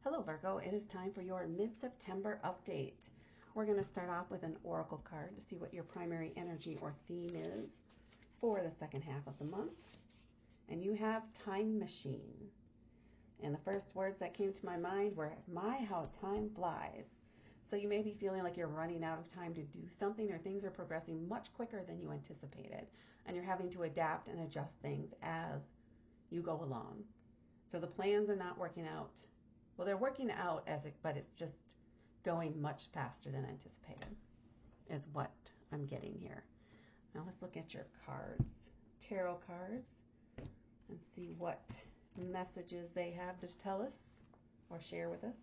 Hello Virgo, it is time for your mid-September update. We're going to start off with an oracle card to see what your primary energy or theme is for the second half of the month. And you have Time Machine. And the first words that came to my mind were, my, how time flies. So you may be feeling like you're running out of time to do something, or things are progressing much quicker than you anticipated. And you're having to adapt and adjust things as you go along. So the plans are not working out. Well, they're working out but it's just going much faster than anticipated, is what I'm getting here. Now let's look at your cards, tarot cards, and see what messages they have to tell us or share with us.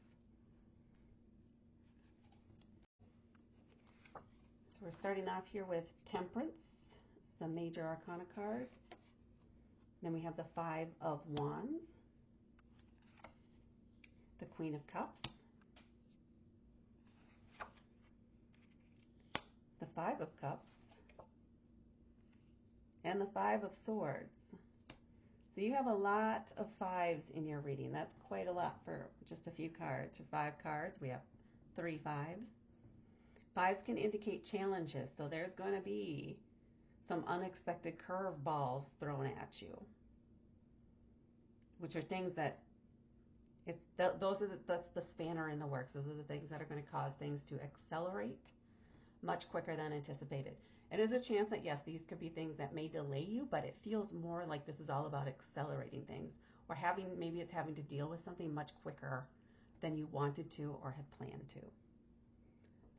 So we're starting off here with Temperance. It's a major arcana card. Then we have the Five of Wands, the Queen of Cups, the Five of Cups, and the Five of Swords. So you have a lot of fives in your reading. That's quite a lot for just a few cards. For 5 cards, we have 3 fives. Fives can indicate challenges, so there's going to be some unexpected curveballs thrown at you, which are things that that's the spanner in the works. Those are the things that are going to cause things to accelerate much quicker than anticipated. It is a chance that, yes, these could be things that may delay you, but it feels more like this is all about accelerating things, or maybe it's having to deal with something much quicker than you wanted to or had planned to.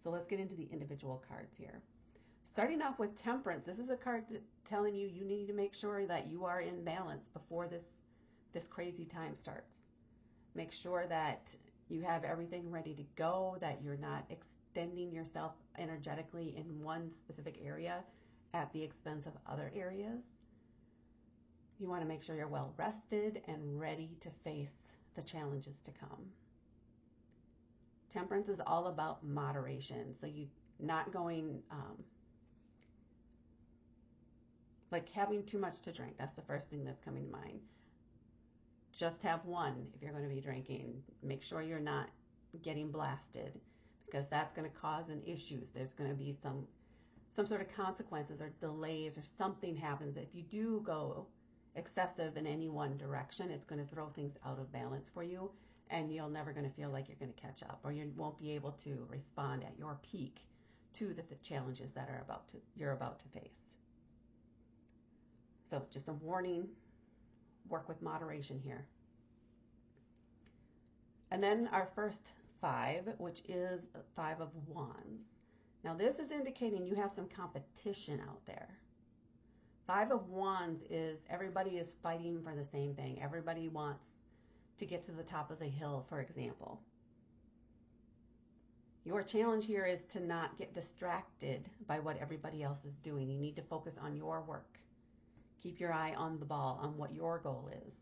So let's get into the individual cards here. Starting off with Temperance, this is a card telling you need to make sure that you are in balance before this crazy time starts. Make sure that you have everything ready to go, that you're not extending yourself energetically in one specific area at the expense of other areas. You want to make sure you're well rested and ready to face the challenges to come. Temperance is all about moderation. So you not going like having too much to drink. That's the first thing that's coming to mind. Just have one if you're going to be drinking. Make sure you're not getting blasted, because that's going to cause an issues. There's going to be some sort of consequences or delays, or something happens. If you do go excessive in any one direction, it's going to throw things out of balance for you, and you're never going to feel like you're going to catch up, or you won't be able to respond at your peak to the challenges that you're about to face. So just a warning. Work with moderation here. And then our first 5, which is 5 of Wands. Now this is indicating you have some competition out there. 5 of Wands is everybody is fighting for the same thing. Everybody wants to get to the top of the hill, for example. Your challenge here is to not get distracted by what everybody else is doing. You need to focus on your work. Keep your eye on the ball, on what your goal is.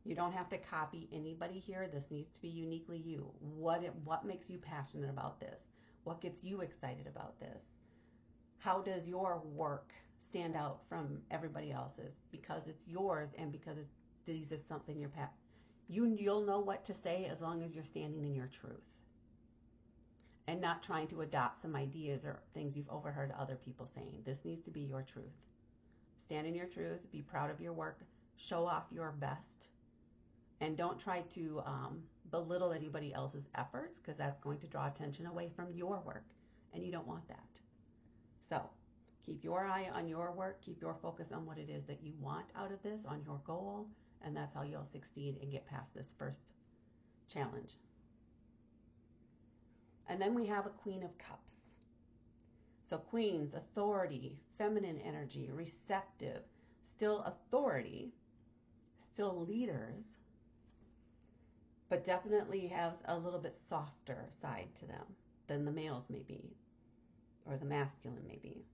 You don't have to copy anybody here. This needs to be uniquely you. What makes you passionate about this? What gets you excited about this? How does your work stand out from everybody else's? Because it's yours, and because this is something you'll know what to say as long as you're standing in your truth and not trying to adopt some ideas or things you've overheard other people saying. This needs to be your truth. Stand in your truth, be proud of your work, show off your best, and don't try to belittle anybody else's efforts, because that's going to draw attention away from your work, and you don't want that. So keep your eye on your work, keep your focus on what it is that you want out of this, on your goal, and that's how you'll succeed and get past this first challenge. And then we have a Queen of Cups. So queens, authority, feminine energy, receptive, still authority, still leaders, but definitely has a little bit softer side to them than the males may be, or the masculine may be.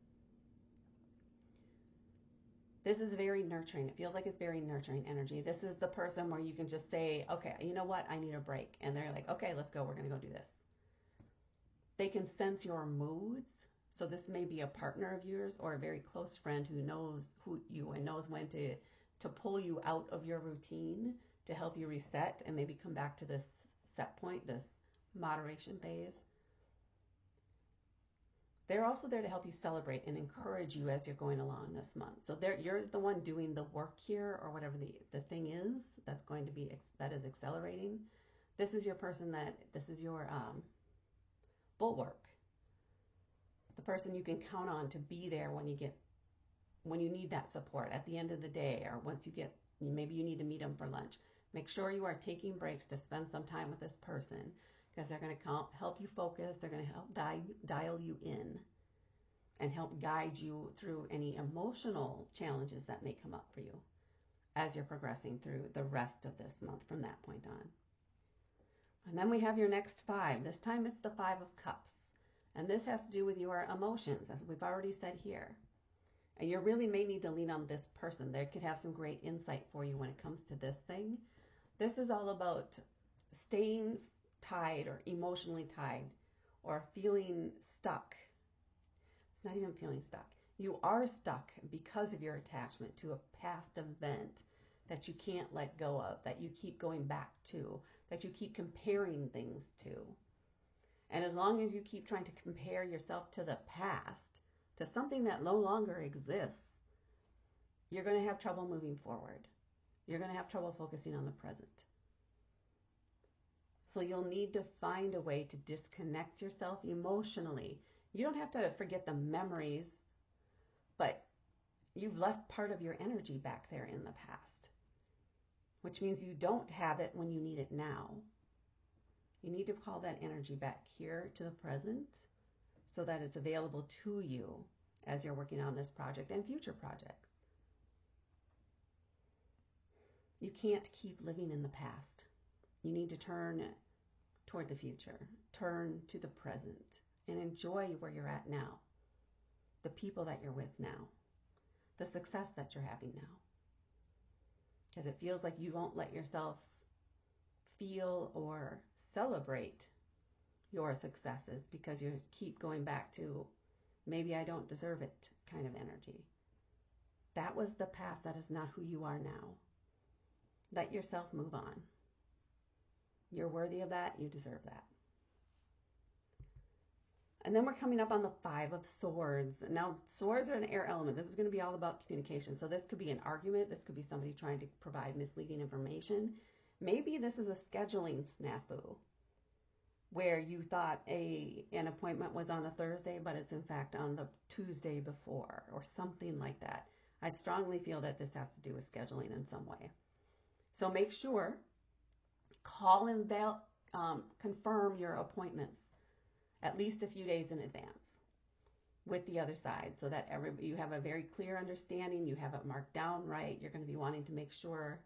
This is very nurturing. It feels like it's very nurturing energy. This is the person where you can just say, okay, you know what? I need a break. And they're like, okay, let's go. We're going to go do this. They can sense your moods. So this may be a partner of yours or a very close friend who knows you and knows when to pull you out of your routine, to help you reset and maybe come back to this set point, this moderation phase. They're also there to help you celebrate and encourage you as you're going along this month. So you're the one doing the work here, or whatever the thing is that's going to be, that is accelerating. This is your person this is your bulwark. The person you can count on to be there when you need that support at the end of the day, or once maybe you need to meet them for lunch. Make sure you are taking breaks to spend some time with this person, because they're going to help you focus. They're going to help dial you in and help guide you through any emotional challenges that may come up for you as you're progressing through the rest of this month from that point on. And then we have your next 5. This time it's the 5 of Cups. And this has to do with your emotions, as we've already said here. And you really may need to lean on this person. They could have some great insight for you when it comes to this thing. This is all about staying tied or emotionally tied or feeling stuck. It's not even feeling stuck. You are stuck because of your attachment to a past event that you can't let go of, that you keep going back to, that you keep comparing things to. And as long as you keep trying to compare yourself to the past, to something that no longer exists, you're going to have trouble moving forward. You're going to have trouble focusing on the present. So you'll need to find a way to disconnect yourself emotionally. You don't have to forget the memories, but you've left part of your energy back there in the past, which means you don't have it when you need it now. You need to call that energy back here to the present so that it's available to you as you're working on this project and future projects. You can't keep living in the past. You need to turn toward the future, turn to the present, and enjoy where you're at now, the people that you're with now, the success that you're having now. Because it feels like you won't let yourself feel or celebrate your successes because you keep going back to maybe I don't deserve it kind of energy. That was the past. That is not who you are now. Let yourself move on. You're worthy of that. You deserve that. And then we're coming up on the 5 of Swords. Now, swords are an air element. This is going to be all about communication. So this could be an argument. This could be somebody trying to provide misleading information. Maybe this is a scheduling snafu where you thought an appointment was on a Thursday, but it's in fact on the Tuesday before, or something like that. I strongly feel that this has to do with scheduling in some way. So make sure, call and confirm your appointments at least a few days in advance with the other side so that you have a very clear understanding, you have it marked down right. You're going to be wanting to make sure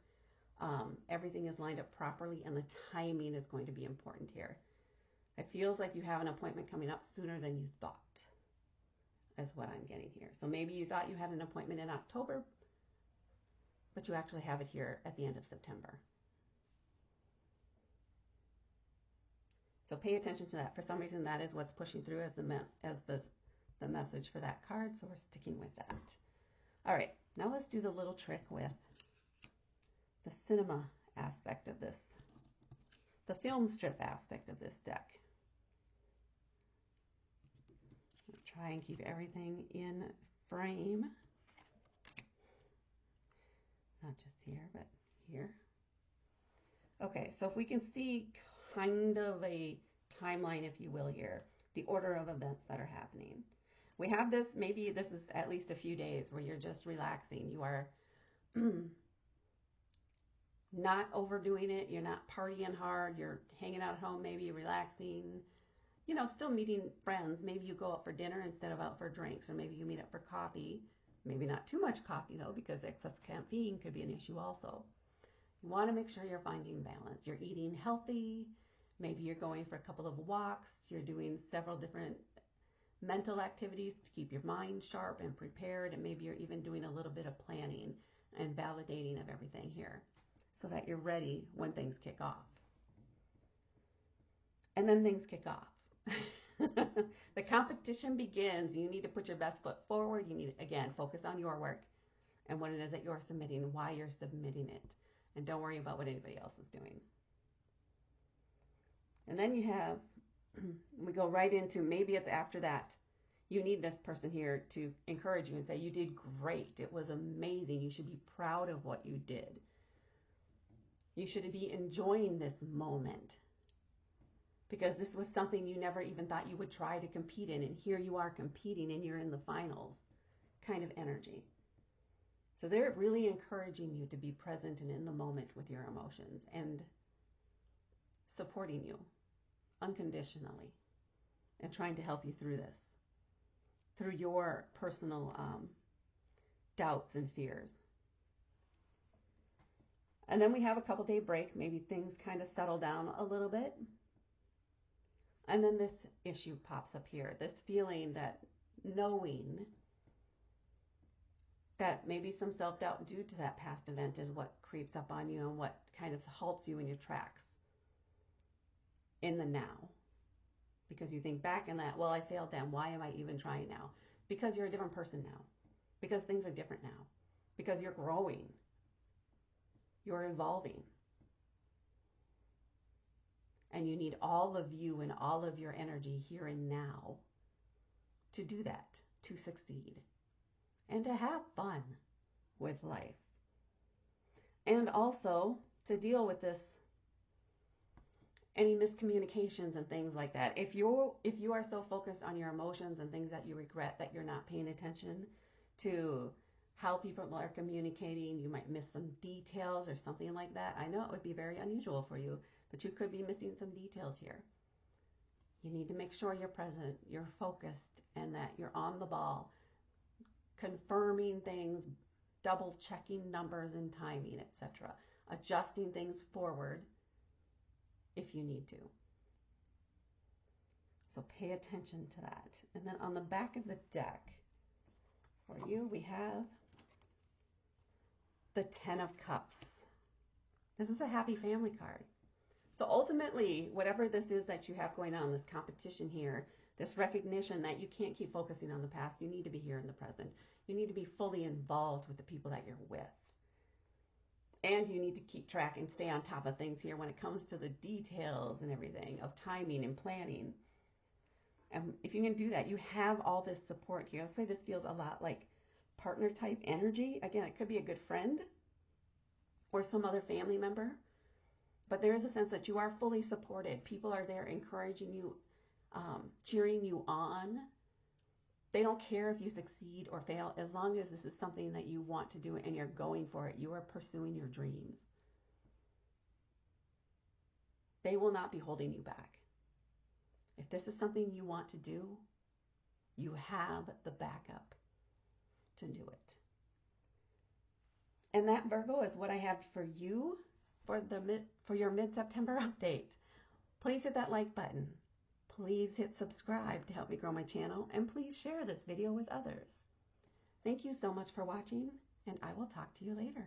everything is lined up properly, and the timing is going to be important here. It feels like you have an appointment coming up sooner than you thought, is what I'm getting here. So maybe you thought you had an appointment in October, but you actually have it here at the end of September. So pay attention to that. For some reason, that is what's pushing through as the message for that card, so we're sticking with that. All right, now let's do the little trick with the cinema aspect of this, the film strip aspect of this deck. Try and keep everything in frame. Not just here, but here. Okay, so if we can see kind of a timeline, if you will, here, the order of events that are happening. We have this, maybe this is at least a few days where you're just relaxing. You are not overdoing it. You're not partying hard. You're hanging out at home, maybe relaxing, you know, still meeting friends. Maybe you go out for dinner instead of out for drinks, or maybe you meet up for coffee. Maybe not too much coffee, though, because excess caffeine could be an issue also. You want to make sure you're finding balance. You're eating healthy. Maybe you're going for a couple of walks. You're doing several different mental activities to keep your mind sharp and prepared. And maybe you're even doing a little bit of planning and validating of everything here so that you're ready when things kick off. And then things kick off. The competition begins. You need to put your best foot forward. You need to, again, focus on your work and what it is that you're submitting, why you're submitting it. And don't worry about what anybody else is doing. And then you have, we go right into, maybe it's after that, you need this person here to encourage you and say, you did great. It was amazing. You should be proud of what you did. You should be enjoying this moment because this was something you never even thought you would try to compete in. And here you are competing and you're in the finals kind of energy. So they're really encouraging you to be present and in the moment with your emotions and supporting you unconditionally and trying to help you through this, through your personal doubts and fears. And then we have a couple-day break. Maybe things kind of settle down a little bit. And then this issue pops up here, this feeling that knowing that maybe some self-doubt due to that past event is what creeps up on you and what kind of halts you in your tracks in the now. Because you think back in that, well, I failed then. Why am I even trying now? Because you're a different person now. Because things are different now. Because you're growing. You're evolving. And you need all of you and all of your energy here and now to do that, to succeed, and to have fun with life. And also to deal with this, any miscommunications and things like that. If you are so focused on your emotions and things that you regret that you're not paying attention to how people are communicating, you might miss some details or something like that. I know it would be very unusual for you, but you could be missing some details here. You need to make sure you're present, you're focused, and that you're on the ball, confirming things, double checking numbers and timing, etc. Adjusting things forward if you need to. So pay attention to that. And then on the back of the deck for you, we have the 10 of Cups. This is a happy family card. So ultimately, whatever this is that you have going on, this competition here, this recognition that you can't keep focusing on the past, you need to be here in the present. You need to be fully involved with the people that you're with. And you need to keep track and stay on top of things here when it comes to the details and everything of timing and planning. And if you can do that, you have all this support here. Let's say this feels a lot like partner type energy. Again, it could be a good friend or some other family member. But there is a sense that you are fully supported. People are there encouraging you, cheering you on. They don't care if you succeed or fail, as long as this is something that you want to do and you're going for it. You are pursuing your dreams. They will not be holding you back. If this is something you want to do, you have the backup to do it. And that, Virgo, is what I have for you for your mid-September update. Please hit that like button. Please hit subscribe to help me grow my channel, and please share this video with others. Thank you so much for watching, and I will talk to you later.